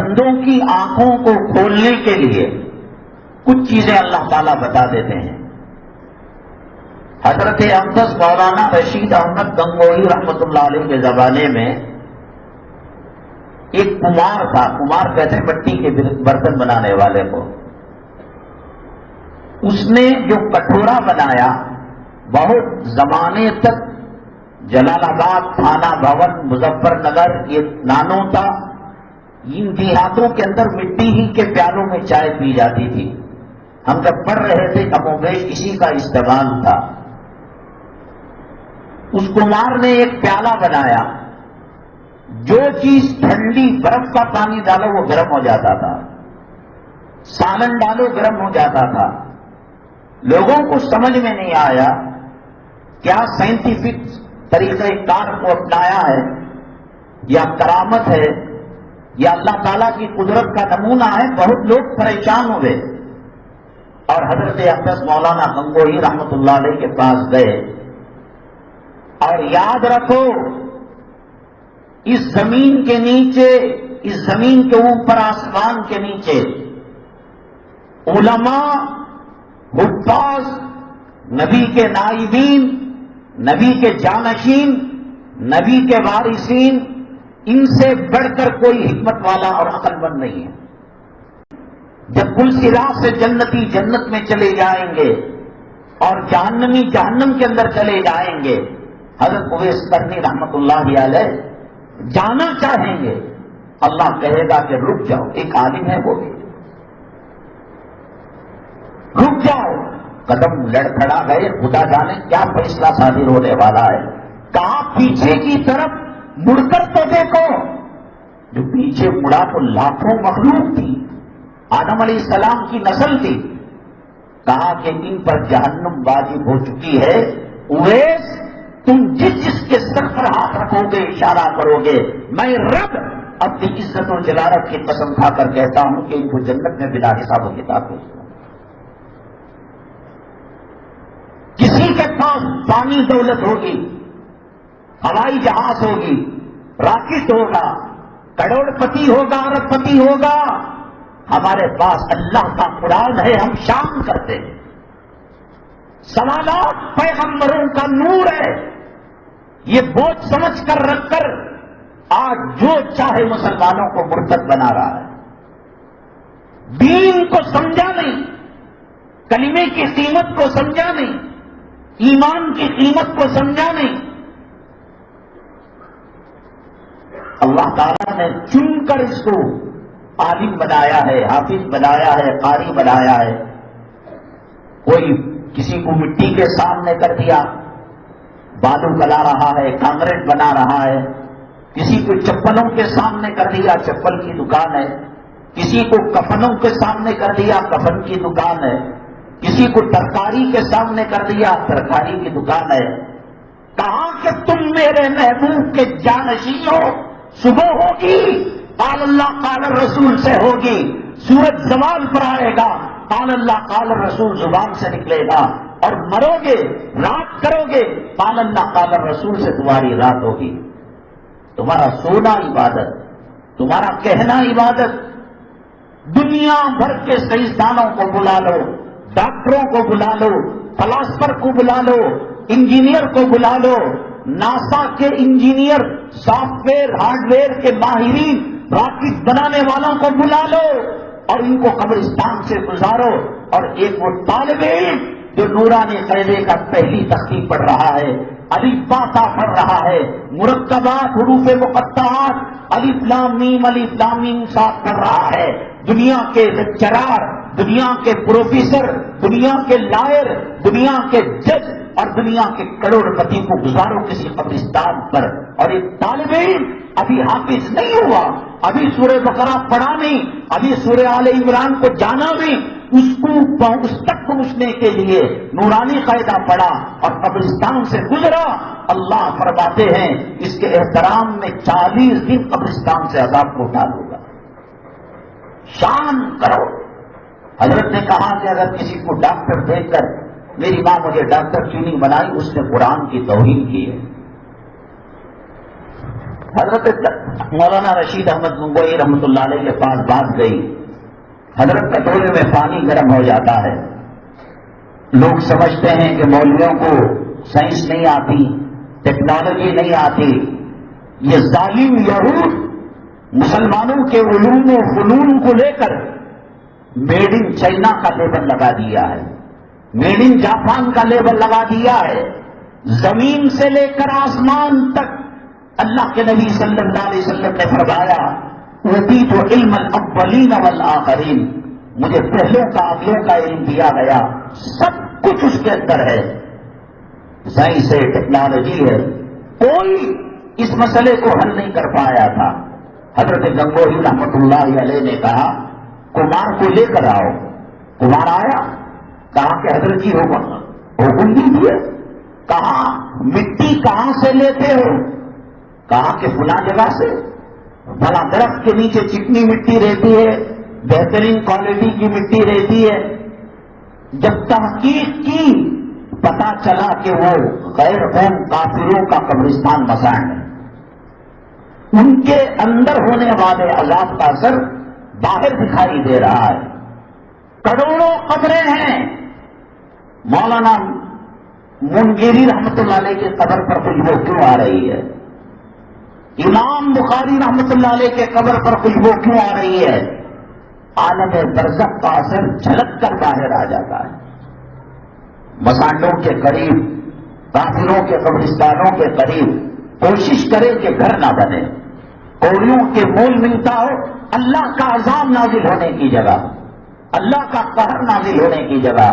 بندوں کی آنکھوں کو کھولنے کے لیے کچھ چیزیں اللہ تعالیٰ بتا دیتے ہیں. حضرت اقدس مولانا رشید احمد گنگوہی رحمۃ اللہ علیہ کے زمانے میں ایک کمار تھا. کمار کہتے ہیں مٹی کے برتن بنانے والے کو. اس نے جو کٹورا بنایا بہت زمانے تک جلال آباد، تھانہ بھون، مظفر نگر، یہ نانوتا، ان دیہاتوں کے اندر مٹی ہی کے پیالوں میں چائے پی جاتی تھی. ہم جب پڑھ رہے تھے کم و بیش اسی کا استعمال تھا. اس کمار نے ایک پیالہ بنایا. جو چیز ٹھنڈی، برف کا پانی ڈالو وہ گرم ہو جاتا تھا، سالن ڈالو گرم ہو جاتا تھا. لوگوں کو سمجھ میں نہیں آیا کیا سائنٹیفک طریقہ کار کو اپنایا ہے یا کرامت ہے یا اللہ تعالیٰ کی قدرت کا نمونہ ہے. بہت لوگ پریشان ہوئے اور حضرت اقدس مولانا گنگوہی رحمۃ اللہ علیہ کے پاس گئے. اور یاد رکھو، اس زمین کے نیچے، اس زمین کے اوپر، آسمان کے نیچے علماء، حفاظ، نبی کے نائبین، نبی کے جانشین، نبی کے وارثین، ان سے بڑھ کر کوئی حکمت والا اور عقل مند نہیں ہے. جب پل صراط سے جنتی جنت میں چلے جائیں گے اور جہنمی جہنم کے اندر چلے جائیں گے، حضرت اویس قرنی رحمت اللہ علیہ جانا چاہیں گے، اللہ کہے گا کہ رک جاؤ. ایک عالم ہے وہ بھی، رک جاؤ. قدم لڑکھڑا گئے، خدا جانے کیا فیصلہ صادر ہونے والا ہے. کہاں پیچھے کی طرف مڑ کر تو دیکھو. جو پیچھے مڑا تو لاکھوں مخلوق تھی، آدم علیہ السلام کی نسل تھی. کہا کہ ان پر جہنم واجب ہو چکی ہے. اویس، تم جس کے سر پر ہاتھ رکھو گے، اشارہ کرو گے، میں رب اپنی عزت و جلالت کی قسم کھا کر کہتا ہوں کہ ان کو جنت میں بلا حساب و کتاب بھیج دوں. کسی کے پاس پانی دولت ہوگی، ہوائی جہاز ہوگی، راکٹ ہوگا، کروڑ پتی ہوگا، ارب پتی ہوگا، ہمارے پاس اللہ کا قرآن ہے، ہم شام کرتے ہیں. سوالات پیغمبروں کا نور ہے. یہ بوجھ سمجھ کر رکھ کر آج جو چاہے مسلمانوں کو مرتد بنا رہا ہے. دین کو سمجھا نہیں، کلمے کی قیمت کو سمجھا نہیں، ایمان کی قیمت کو سمجھا نہیں. اللہ تعالیٰ نے چن کر اس کو عالم بنایا ہے، حافظ بنایا ہے، قاری بنایا ہے. کوئی کسی کو مٹی کے سامنے کر دیا، بالو گلا رہا ہے، کانکریٹ بنا رہا ہے. کسی کو چپلوں کے سامنے کر دیا، چپل کی دکان ہے. کسی کو کفنوں کے سامنے کر دیا، کفن کی دکان ہے. کسی کو ترکاری کے سامنے کر دیا، ترکاری کی دکان ہے. کہاں کہ تم میرے محبوب کے جانشین ہو. صبح ہوگی قال اللہ قال رسول سے ہوگی، سورج زوال پر آئے گا، قال اللہ قال رسول زبان سے نکلے گا، اور مرو گے، رات کرو گے، قال اللہ قال رسول سے تمہاری رات ہوگی. تمہارا سونا عبادت، تمہارا کہنا عبادت. دنیا بھر کے سائنسدانوں کو بلا لو، ڈاکٹروں کو بلا لو، فلاسفر کو بلا لو، انجینئر کو بلا لو، ناسا کے engineer, soft where hard where کے ماہرین، راکٹ بنانے والوں کو بلا لو اور ان کو قبرستان سے گزارو. اور ایک وہ طالب علم جو نورانی قاعدے کا پہلی تختی پڑھ رہا ہے، الف با تا پڑھ رہا ہے، مرکبات، حروف مقطعات، الف لام میم الف لام میم صاد پڑھ رہا ہے. دنیا کے لیکچرار، دنیا کے پروفیسر، دنیا کے لائر، دنیا کے جج اور دنیا کے کروڑ پتی کو گزارو کسی قبرستان پر. اور ایک طالب علم ابھی حافظ نہیں ہوا، ابھی سورہ بقرہ پڑھا نہیں، ابھی سورہ آل عمران کو جانا نہیں، اس تک پہنچنے کے لیے نورانی قاعدہ پڑھا اور قبرستان سے گزرا. اللہ فرماتے ہیں اس کے احترام میں 40 دن قبرستان سے عذاب کو اٹھا دوں گا. شان کرو. حضرت نے کہا کہ اگر کسی کو ڈاکٹر دیکھ کر میری ماں مجھے ڈاکٹر کیوں نہیں بنائی، اس نے قرآن کی توہین کی ہے. حضرت مولانا رشید احمد گنگوئی رحمۃ اللہ علیہ کے پاس بات گئی، حضرت کٹورے میں پانی گرم ہو جاتا ہے، لوگ سمجھتے ہیں کہ مولویوں کو سائنس نہیں آتی، ٹیکنالوجی نہیں آتی، یہ ظالم یہود مسلمانوں کے علوم و فنون کو لے کر میڈ ان چائنا کا لیبل لگا دیا ہے، میڈ ان جاپان کا لیبل لگا دیا ہے، زمین سے لے کر آسمان تک اللہ کے نبی صلی اللہ علیہ وسلم نے فرمایا اوتیت علم الاولین والآخرین، مجھے پہلوں کا اگلوں کا علم دیا گیا، سب کچھ اس کے اندر ہے، سائنس ہے، ٹیکنالوجی ہے، کوئی اس مسئلے کو حل نہیں کر پایا تھا۔ حضرت گنگوہی رحمۃ اللہ علیہ نے کہا کمار کو لے کر آؤ، کمار آیا، کہا کہ حضرت جی حکم دیجیے، کہا مٹی کہاں سے لیتے ہو، کہا کہ فلاں جگہ سے، بھلا درخت کے نیچے چکنی مٹی رہتی ہے، بہترین کوالٹی کی مٹی رہتی ہے، جب تحقیق کی پتا چلا کہ وہ غیر قوم کافروں کا قبرستان مسان ہے، ان کے اندر ہونے والے عذاب کا اثر باہر دکھائی دے رہا ہے، کروڑوں قبریں ہیں، مولانا منگیری رحمۃ اللہ علیہ کی قبر پر خوشبو کیوں آ رہی ہے، امام بخاری رحمۃ اللہ علیہ کے قبر پر خوشبو کیوں آ رہی ہے، عالم برزخ کا اثر جھلک کر باہر آ جاتا ہے۔ مسانڈوں کے قریب، کافروں کے قبرستانوں کے قریب کوشش کرے کہ گھر نہ بنے، کوڑیوں کے مول ملتا ہو، اللہ کا عذاب نازل ہونے کی جگہ، اللہ کا قہر نازل ہونے کی جگہ